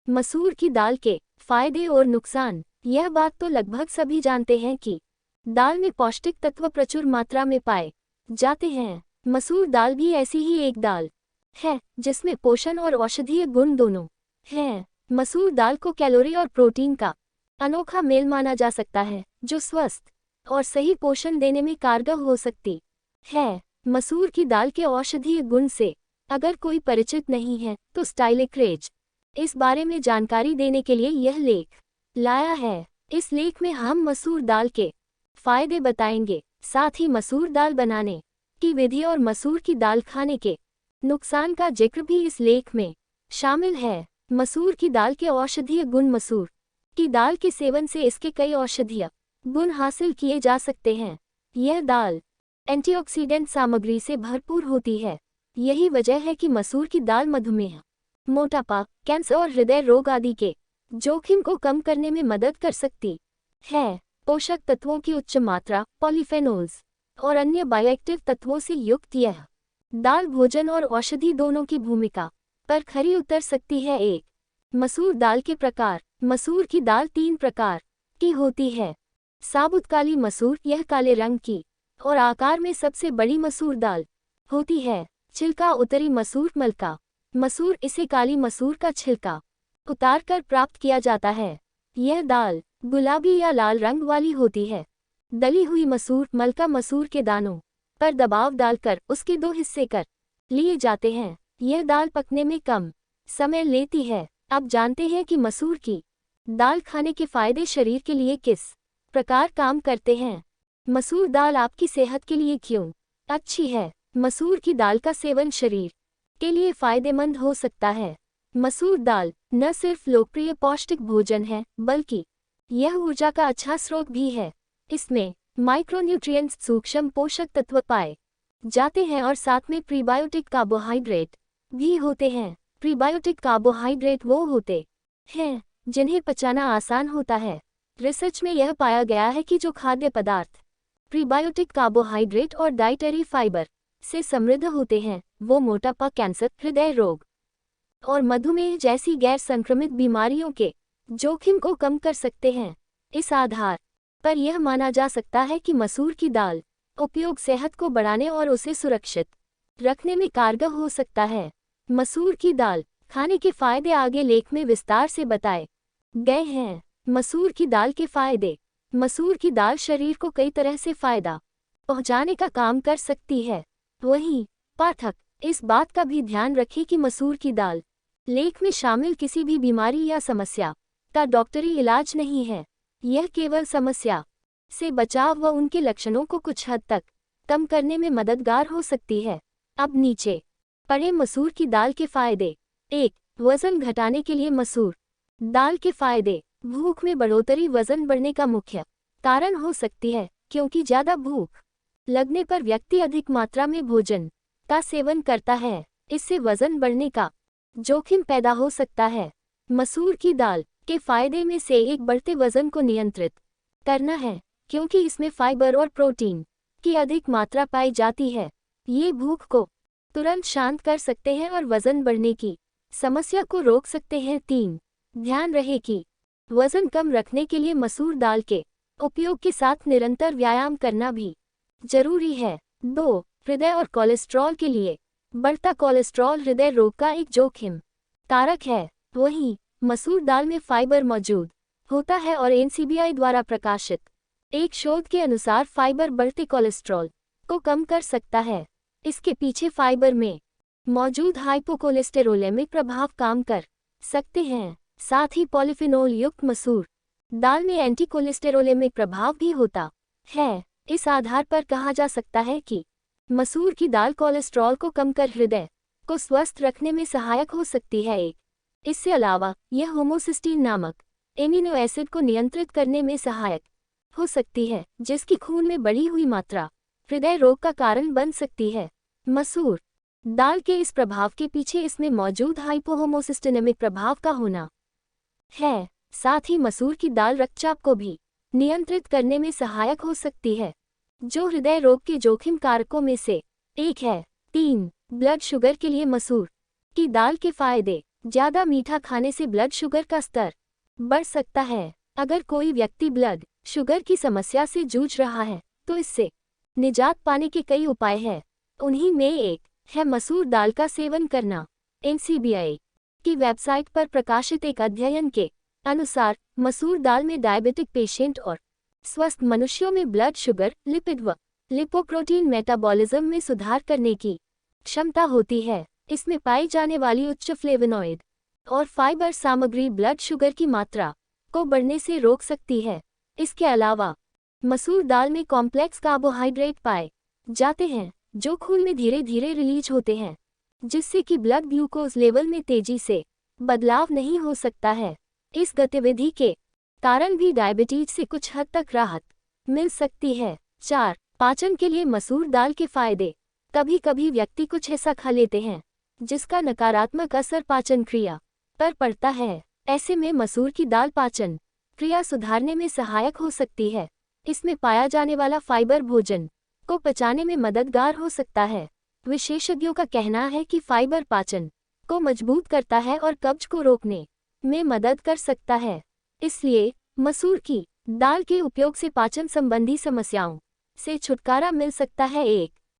मसूर की दाल के फायदे और नुकसान। यह बात तो लगभग सभी जानते हैं कि दाल में पौष्टिक तत्व प्रचुर मात्रा में पाए जाते हैं। मसूर दाल भी ऐसी ही एक दाल है जिसमें पोषण और औषधीय गुण दोनों हैं। मसूर दाल को कैलोरी और प्रोटीन का अनोखा मेल माना जा सकता है, जो स्वस्थ और सही पोषण देने में कारगर हो सकती है। मसूर की दाल के औषधीय गुण से अगर कोई परिचित नहीं है तो स्टाइलिक रेज इस बारे में जानकारी देने के लिए यह लेख लाया है। इस लेख में हम मसूर दाल के फायदे बताएंगे, साथ ही मसूर दाल बनाने की विधि और मसूर की दाल खाने के नुकसान का जिक्र भी इस लेख में शामिल है। मसूर की दाल के औषधीय गुण। मसूर की दाल के सेवन से इसके कई औषधीय गुण हासिल किए जा सकते हैं। यह दाल एंटीऑक्सीडेंट सामग्री से भरपूर होती है। यही वजह है कि मसूर की दाल मधुमेह, मोटापा, कैंसर और हृदय रोग आदि के जोखिम को कम करने में मदद कर सकती है। पोषक तत्वों की उच्च मात्रा, पॉलीफेनोल्स और अन्य बायोएक्टिव तत्वों से युक्त यह दाल भोजन और औषधि दोनों की भूमिका पर खरी उतर सकती है। एक, मसूर दाल के प्रकार। मसूर की दाल 3 प्रकार की होती है। साबुत काली मसूर, यह काले रंग की और आकार में सबसे बड़ी मसूर दाल होती है। छिलका उतरी मसूर, मलका मसूर, इसे काली मसूर का छिलका उतारकर प्राप्त किया जाता है। यह दाल गुलाबी या लाल रंग वाली होती है। दली हुई मसूर, मलका मसूर के दानों पर दबाव डालकर उसके 2 हिस्से कर लिए जाते हैं। यह दाल पकने में कम समय लेती है। अब जानते हैं कि मसूर की दाल खाने के फायदे शरीर के लिए किस प्रकार काम करते हैं। मसूर दाल आपकी सेहत के लिए क्यों अच्छी है। मसूर की दाल का सेवन शरीर के लिए फायदेमंद हो सकता है। मसूर दाल न सिर्फ लोकप्रिय पौष्टिक भोजन है, बल्कि यह ऊर्जा का अच्छा स्रोत भी है। इसमें माइक्रोन्यूट्रिएंट्स, सूक्ष्म पोषक तत्व पाए जाते हैं और साथ में प्रीबायोटिक कार्बोहाइड्रेट भी होते हैं। प्रीबायोटिक कार्बोहाइड्रेट वो होते हैं जिन्हें पचाना आसान होता है। रिसर्च में यह पाया गया है कि जो खाद्य पदार्थ प्रीबायोटिक कार्बोहाइड्रेट और डाइटरी फाइबर से समृद्ध होते हैं, वो मोटापा, कैंसर, हृदय रोग और मधुमेह जैसी गैर संक्रमित बीमारियों के जोखिम को कम कर सकते हैं। इस आधार पर यह माना जा सकता है कि मसूर की दाल उपयोग सेहत को बढ़ाने और उसे सुरक्षित रखने में कारगर हो सकता है। मसूर की दाल खाने के फायदे आगे लेख में विस्तार से बताए गए हैं। मसूर की दाल के फायदे। मसूर की दाल शरीर को कई तरह से फायदा पहुंचाने का काम कर सकती है। वहीं पाठक इस बात का भी ध्यान रखें कि मसूर की दाल लेख में शामिल किसी भी बीमारी या समस्या का डॉक्टरी इलाज नहीं है। यह केवल समस्या से बचाव व उनके लक्षणों को कुछ हद तक कम करने में मददगार हो सकती है। अब नीचे पढ़ें मसूर की दाल के फायदे। 1. वजन घटाने के लिए मसूर दाल के फायदे। भूख में बढ़ोतरी वजन बढ़ने का मुख्य कारण हो सकती है, क्योंकि ज़्यादा भूख लगने पर व्यक्ति अधिक मात्रा में भोजन का सेवन करता है। इससे वजन बढ़ने का जोखिम पैदा हो सकता है। मसूर की दाल के फायदे में से एक बढ़ते वजन को नियंत्रित करना है, क्योंकि इसमें फाइबर और प्रोटीन की अधिक मात्रा पाई जाती है। ये भूख को तुरंत शांत कर सकते हैं और वजन बढ़ने की समस्या को रोक सकते हैं। 3. ध्यान रहे कि वजन कम रखने के लिए मसूर दाल के उपयोग के साथ निरंतर व्यायाम करना भी जरूरी है। 2. हृदय और कोलेस्ट्रॉल के लिए बढ़ता कोलेस्ट्रॉल हृदय रोग का एक जोखिम कारक है। वहीं मसूर दाल में फाइबर मौजूद होता है और एनसीबीआई द्वारा प्रकाशित एक शोध के अनुसार फाइबर बढ़ते कोलेस्ट्रॉल को कम कर सकता है। इसके पीछे फाइबर में मौजूद हाइपोकोलेस्टेरोलेमिक प्रभाव काम कर सकते हैं। साथ ही पॉलीफिनोल युक्त मसूर दाल में एंटीकोलेस्टेरोलेमिक प्रभाव भी होता है। इस आधार पर कहा जा सकता है कि मसूर की दाल कोलेस्ट्रॉल को कम कर हृदय को स्वस्थ रखने में सहायक हो सकती है। इससे अलावा यह होमोसिस्टीन नामक एमिनो एसिड को नियंत्रित करने में सहायक हो सकती है, जिसकी खून में बढ़ी हुई मात्रा हृदय रोग का कारण बन सकती है। मसूर दाल के इस प्रभाव के पीछे इसमें मौजूद हाइपोहोमोसिस्टिनेमिक प्रभाव का होना है। साथ ही मसूर की दाल रक्तचाप को भी नियंत्रित करने में सहायक हो सकती है, जो हृदय रोग के जोखिम कारकों में से एक है। 3. ब्लड शुगर के लिए मसूर की दाल के फायदे। ज्यादा मीठा खाने से ब्लड शुगर का स्तर बढ़ सकता है। अगर कोई व्यक्ति ब्लड शुगर की समस्या से जूझ रहा है तो इससे निजात पाने के कई उपाय हैं। उन्हीं में एक है मसूर दाल का सेवन करना। एनसीबीआई की वेबसाइट पर प्रकाशित एक अध्ययन के अनुसार मसूर दाल में डायबिटिक पेशेंट और स्वस्थ मनुष्यों में ब्लड शुगर, लिपिड व लिपोप्रोटीन मेटाबॉलिज्म में सुधार करने की क्षमता होती है। इसमें पाई जाने वाली उच्च फ्लेवोनॉइड और फाइबर सामग्री ब्लड शुगर की मात्रा को बढ़ने से रोक सकती है। इसके अलावा मसूर दाल में कॉम्प्लेक्स कार्बोहाइड्रेट पाए जाते हैं जो खून में धीरे धीरे रिलीज होते हैं, जिससे कि ब्लड ग्लूकोज लेवल में तेजी से बदलाव नहीं हो सकता है। इस गतिविधि के कारण भी डायबिटीज से कुछ हद तक राहत मिल सकती है। 4. पाचन के लिए मसूर दाल के फायदे। कभी कभी व्यक्ति कुछ ऐसा खा लेते हैं जिसका नकारात्मक असर पाचन क्रिया पर पड़ता है। ऐसे में मसूर की दाल पाचन क्रिया सुधारने में सहायक हो सकती है। इसमें पाया जाने वाला फाइबर भोजन को पचाने में मददगार हो सकता है। विशेषज्ञों का कहना है कि फाइबर पाचन को मजबूत करता है और कब्ज को रोकने में मदद कर सकता है। इसलिए मसूर की दाल के उपयोग से पाचन संबंधी समस्याओं से छुटकारा मिल सकता है। 1.